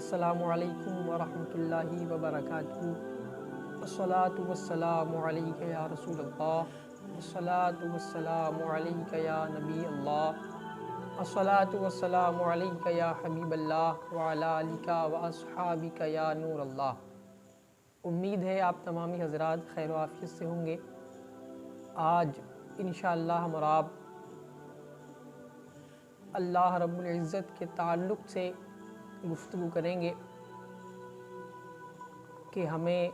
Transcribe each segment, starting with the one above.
अस्सलामु अलैकुम वरहमतुल्लाहि वबरकातुहू। अस्सलातु वस्सलामु अलैका या रसूलल्लाह, अस्सलातु वस्सलामु अलैका या नबी अल्लाह, अस्सलातु वस्सलामु अलैका या हबीबल्लाह व अला आलिका व अस्हाबिका या नूर अल्लाह। उम्मीद है आप तमामी हज़रात खैर व आफियत से होंगे। आज इंशाअल्लाह हम और आप अल्लाह रब्बुल इज़्ज़त के ताल्लुक़ से गुफ्तगू करेंगे कि हमें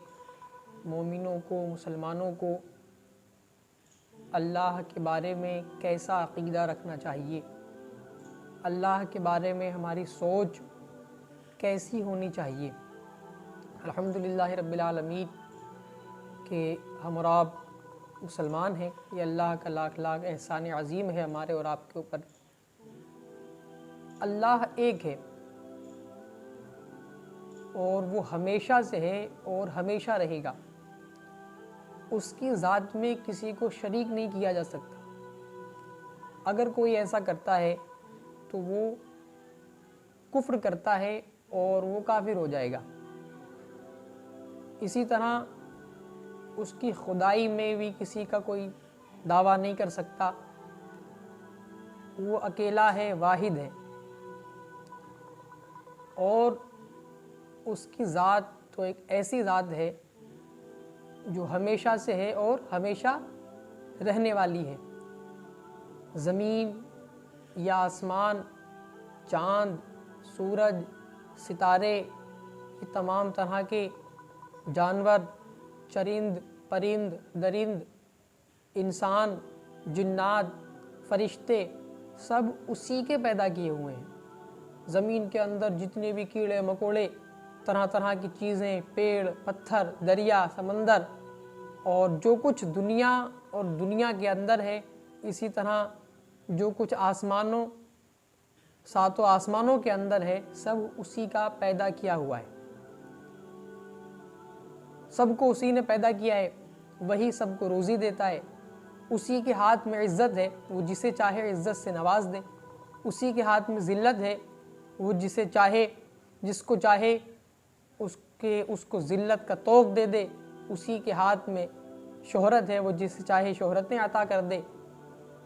मोमिनों को, मुसलमानों को अल्लाह के बारे में कैसा अक़ीदा रखना चाहिए, अल्लाह के बारे में हमारी सोच कैसी होनी चाहिए। अल्हम्दुलिल्लाह रब्बिल आलमीन कि हम और आप मुसलमान हैं, ये अल्लाह का लाख लाख एहसान अज़ीम है हमारे और आपके ऊपर। अल्लाह एक है और वो हमेशा से है और हमेशा रहेगा। उसकी ज़ात में किसी को शरीक नहीं किया जा सकता। अगर कोई ऐसा करता है तो वो कुफ्र करता है और वो काफिर हो जाएगा। इसी तरह उसकी खुदाई में भी किसी का कोई दावा नहीं कर सकता। वो अकेला है, वाहिद है और उसकी ज़ात तो एक ऐसी ज़ात है जो हमेशा से है और हमेशा रहने वाली है। ज़मीन या आसमान, चाँद, सूरज, सितारे, ये तमाम तरह के जानवर, चरिंद, परिंद, दरिंद, इंसान, जिन्नात, फरिश्ते सब उसी के पैदा किए हुए हैं। ज़मीन के अंदर जितने भी कीड़े मकोड़े, तरह तरह की चीज़ें, पेड़, पत्थर, दरिया, समंदर और जो कुछ दुनिया और दुनिया के अंदर है, इसी तरह जो कुछ आसमानों, सातों आसमानों के अंदर है, सब उसी का पैदा किया हुआ है। सबको उसी ने पैदा किया है, वही सबको रोज़ी देता है। उसी के हाथ में इज़्ज़त है, वो जिसे चाहे इज़्ज़त से नवाज दे। उसी के हाथ में ज़िल्लत है, वो जिसे चाहे, जिसको चाहे उसको ज़िल्लत का तोक़ दे दे। उसी के हाथ में शोहरत है, वो जिसे चाहे शोहरतें अता कर दे।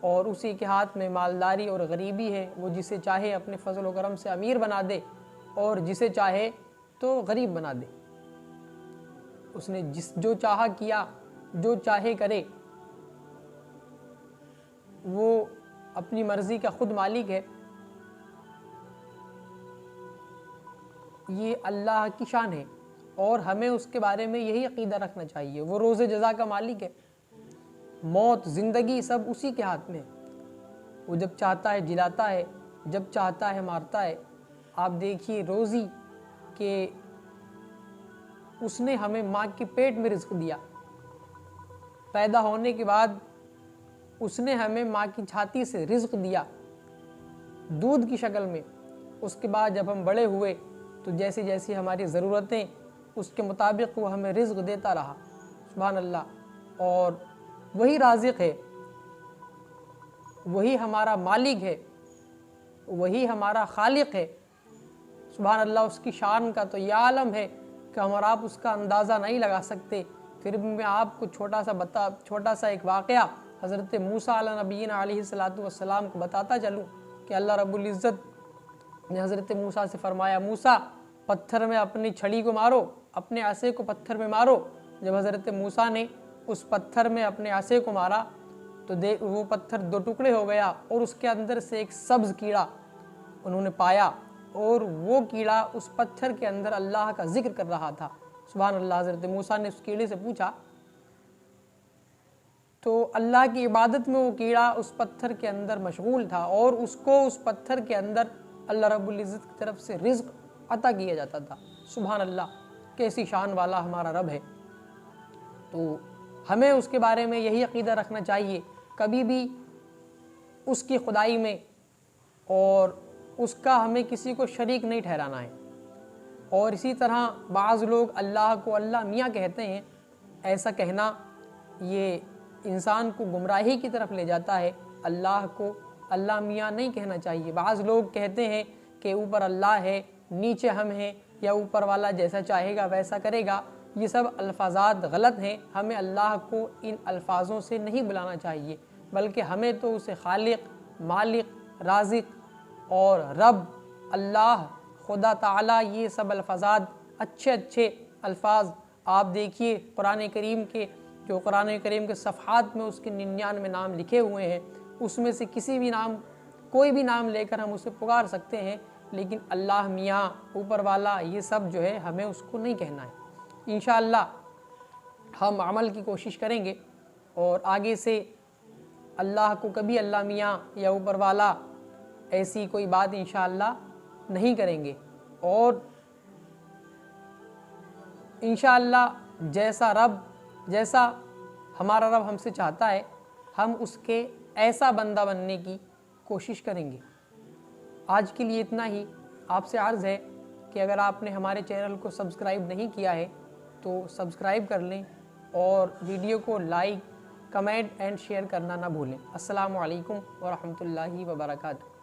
और उसी के हाथ में मालदारी और गरीबी है, वो जिसे चाहे अपने फजल व करम से अमीर बना दे और जिसे चाहे तो गरीब बना दे। उसने जो चाहा किया, जो चाहे करे। वो अपनी मर्ज़ी का खुद मालिक है। ये अल्लाह की शान है और हमें उसके बारे में यही अक़ीदा रखना चाहिए। वो रोज़े जज़ा का मालिक है। मौत, ज़िंदगी सब उसी के हाथ में है। वो जब चाहता है जिलाता है, जब चाहता है मारता है। आप देखिए रोज़ी कि उसने हमें माँ के पेट में रिज़्क़ दिया। पैदा होने के बाद उसने हमें माँ की छाती से रिज़्क़ दिया दूध की शक्ल में। उसके बाद जब हम बड़े हुए तो जैसे जैसे हमारी ज़रूरतें उसके मुताबिक वो हमें रिज़्क़ देता रहा। सुभान अल्लाह। और वही राज़िक़ है, वही हमारा मालिक है, वही हमारा खालिक है। सुभान अल्लाह। उसकी शान का तो यह आलम है कि हम और आप उसका अंदाज़ा नहीं लगा सकते। फिर भी मैं आपको छोटा सा एक वाक़या हज़रत मूसा अला नबीना अलैहिस्सलातु वस्सलाम को बताता चलूँ कि अल्लाह रब्बुल इज़्ज़त ने हज़रत मूसा से फरमाया, मूसा पत्थर में अपनी छड़ी को मारो, अपने आसे को पत्थर में मारो। जब हज़रत मूसा ने उस पत्थर में अपने आसे को मारा तो वो पत्थर दो टुकड़े हो गया और उसके अंदर से एक सब्ज़ कीड़ा उन्होंने पाया और वो कीड़ा उस पत्थर के अंदर अल्लाह का जिक्र कर रहा था। सुभान अल्लाह। हज़रत मूसा ने उस कीड़े से पूछा तो अल्लाह की इबादत में वो कीड़ा उस पत्थर के अंदर मशगूल था और उसको उस पत्थर के अंदर अल्लाह रब्बुल इज़्ज़त की तरफ से रिज़्क़ अता किया जाता था। सुभान अल्लाह। कैसी शान वाला हमारा रब है। तो हमें उसके बारे में यही अक़ीदा रखना चाहिए, कभी भी उसकी खुदाई में और उसका हमें किसी को शरीक नहीं ठहराना है। और इसी तरह बाज़ लोग अल्लाह को अल्लाह मियाँ कहते हैं। ऐसा कहना ये इंसान को गुमराही की तरफ ले जाता है। अल्लाह को अल्लाह मियाँ नहीं कहना चाहिए। बाज़ लोग कहते हैं कि ऊपर अल्लाह है, नीचे हम हैं, या ऊपर वाला जैसा चाहेगा वैसा करेगा, ये सब अल्फाजात गलत हैं। हमें अल्लाह को इन अल्फाजों से नहीं बुलाना चाहिए, बल्कि हमें तो उसे खालिक, मालिक, राज़िक और रब, अल्लाह, खुदा ताला, ये सब अल्फाजात अच्छे अच्छे अल्फाज आप देखिए कुरान करीम के, जो कुरान करीम के सफ़हात में उसके 99 नाम लिखे हुए हैं, उसमें से किसी भी नाम, कोई भी नाम लेकर हम उसे पुकार सकते हैं। लेकिन अल्लाह, मियाँ, ऊपर वाला, ये सब जो है हमें उसको नहीं कहना है। इंशाअल्लाह हम अमल की कोशिश करेंगे और आगे से अल्लाह को कभी अल्लाह, मियाँ या ऊपर वाला ऐसी कोई बात इंशाअल्लाह नहीं करेंगे। और इंशाअल्लाह जैसा हमारा रब हमसे चाहता है, हम उसके ऐसा बंदा बनने की कोशिश करेंगे। आज के लिए इतना ही। आपसे अर्ज़ है कि अगर आपने हमारे चैनल को सब्सक्राइब नहीं किया है तो सब्सक्राइब कर लें और वीडियो को लाइक, कमेंट एंड शेयर करना ना भूलें। अस्सलामु अलैकुम व रहमतुल्लाहि व बरकातहू।